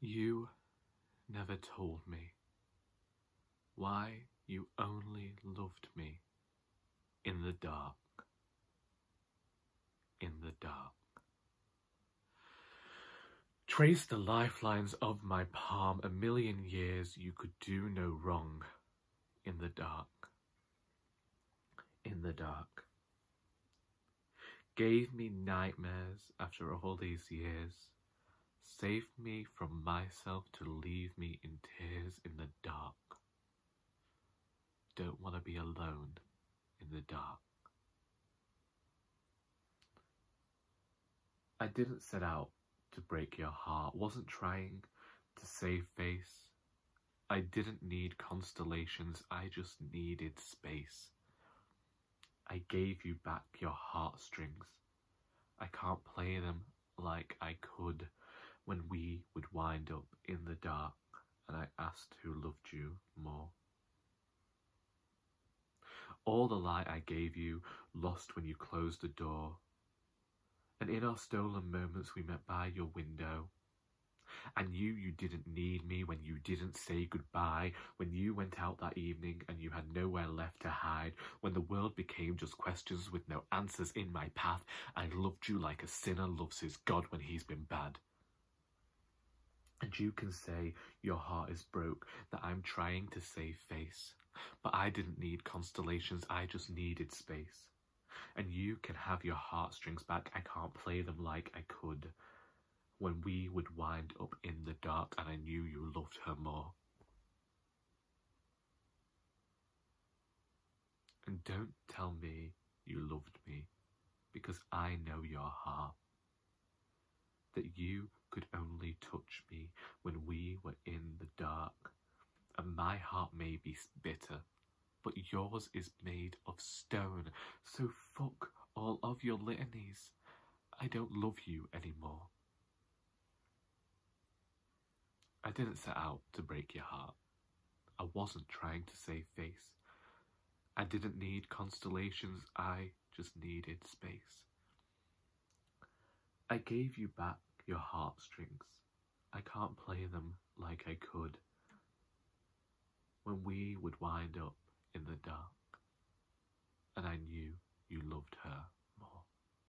You never told me why you only loved me in the dark, in the dark. Trace the lifelines of my palm, a million years you could do no wrong in the dark, in the dark. Gave me nightmares after all these years, saved me from myself to leave me in tears in the dark. Don't want to be alone in the dark. I didn't set out to break your heart, wasn't trying to save face. I didn't need constellations, I just needed space. I gave you back your heartstrings. I can't play them like I could when we would wind up in the dark and I asked who loved you more. All the light I gave you, lost when you closed the door. And in our stolen moments we met by your window. I knew you didn't need me when you didn't say goodbye, when you went out that evening and you had nowhere left to hide, when the world became just questions with no answers in my path. I loved you like a sinner loves his God when he's been bad. And you can say your heart is broke, that I'm trying to save face. But I didn't need constellations, I just needed space. And you can have your heartstrings back, I can't play them like I could. When we would wind up in the dark and I knew you loved her more. And don't tell me you loved me, because I know your heart. That you could only touch me when we were in the dark. And my heart may be bitter, but yours is made of stone, so fuck all of your litanies. I don't love you anymore. I didn't set out to break your heart. I wasn't trying to save face. I didn't need constellations, I just needed space. I gave you back your heartstrings. I can't play them like I could. When we would wind up in the dark and I knew you loved her.